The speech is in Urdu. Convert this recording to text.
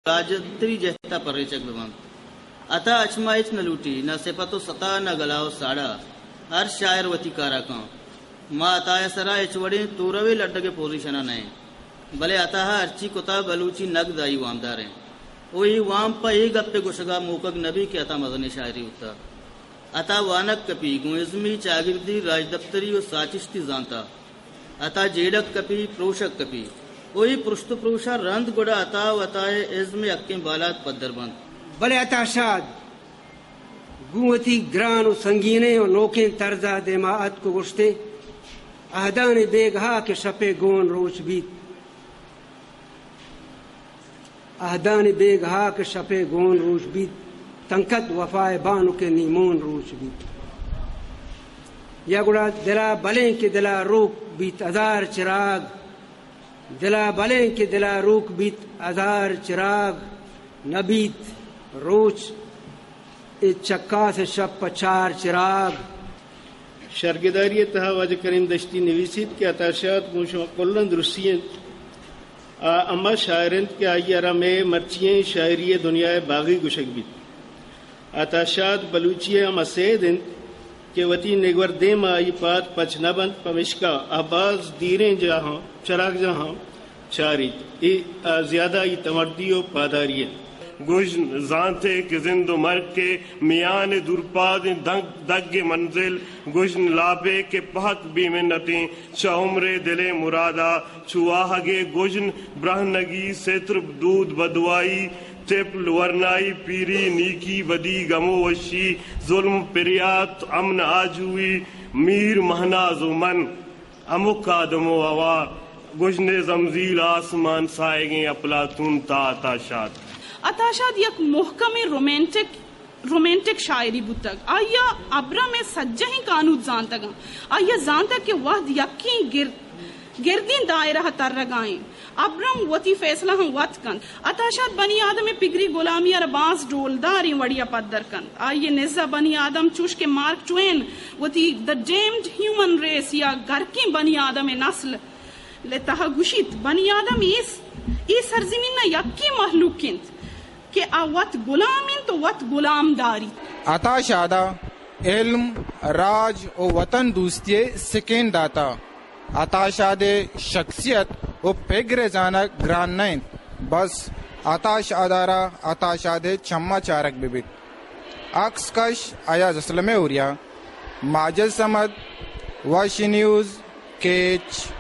راجدری جہتا پریچک ببند اتا اچمائچ نہ لوٹی نہ صفت و ستا نہ گلاو ساڑا ہر شاعر وتی کارا کان ما اتا سرا اچوڑے توروے لڈگے پوزیشنا نئے بلے اتا ارچی کتا بلوچی نگ دائی وامدار ہیں وہی وام پا ایک گپے گشگا موکگ نبی کے اتا مزن شاعری ہوتا اتا وانک کپی گوئزمی چاگردی راج دفتری و ساچشتی زانتا اتا جیڑک کپی پروشک کپی وہی پرشت پروشا رند گڑا اتا و اتا ازم اکیں بالات پدر بند بلے اتا شاد گوتی گران و سنگینے و نوکیں طرزہ دماعت کو گشتے اہدان بیگہا کے شپے گون روچ بیت اہدان بیگہا کے شپے گون روچ بیت تنکت وفائے بانو کے نیمون روچ بیت یا گڑا دلا بلیں کے دلا روک بیت ازار چراغ دلا بلیں کے دلا روک بیت ازار چراغ نبیت روچ چکا سے شب پچار چراغ شرگداری تہا واجہ کریم دشتی نویسید کے اتاشات گوشوں کلن درسین اما شاعرند کے آئی ارامے مرچییں شاعری دنیا باغی گشک بیت اتاشات بلوچی اما سیدند کہ وتی نگور دیم آئی پات پچ نبند پمشکا آباز دیریں جہاں چراغ جہاں چاریت زیادہ ای تمردی و پاداری گوشن زانتے کہ زند و مرگ کے میان درپاد دگ منزل گوشن لابے کے پہک بھی منتیں چا عمر دل مرادا چواہگے گوشن برہنگی ستر دود بدوائی تپل ورنائی پیری نیکی ودی گمو وشی ظلم پریات امن آجوئی میر مہناز و من امک آدم و ہوا گوشن زمزیل آسمان سائے گئیں اپلاتون تا اتاشات اتاشاد یک محکم رومانٹک شاعری بودتگ آیا ابرا میں سجہ ہی قانون زانتگا آیا زانتا کہ وحد یقین گردین دائرہ تر رگائیں ابرم وتی فیصلہ ہم وط کن اتاشاد بنی آدم پگری غلامی اور باز ڈول داری وڑیا پدر کن آئیے نزا بنی آدم چوش کے مارک ٹوین وتی دا ڈیمڈ ہیومن ریس یا گرکی بنی آدم نسل لتہا گوشید بنی آدم ای سرزمین نا یکی محلوق کنت کہ وط غلامین تو وط غلام داری اتاشادہ علم راج و وطن دوستی سکین داتا اتاشاد شخصیت و پیگر زانک گران نین بس اتاش آدارا اتاشاد چما چارک ببیت عکس کش آیا زسلم اوریا ماجد سمد واشی نیوز کیچ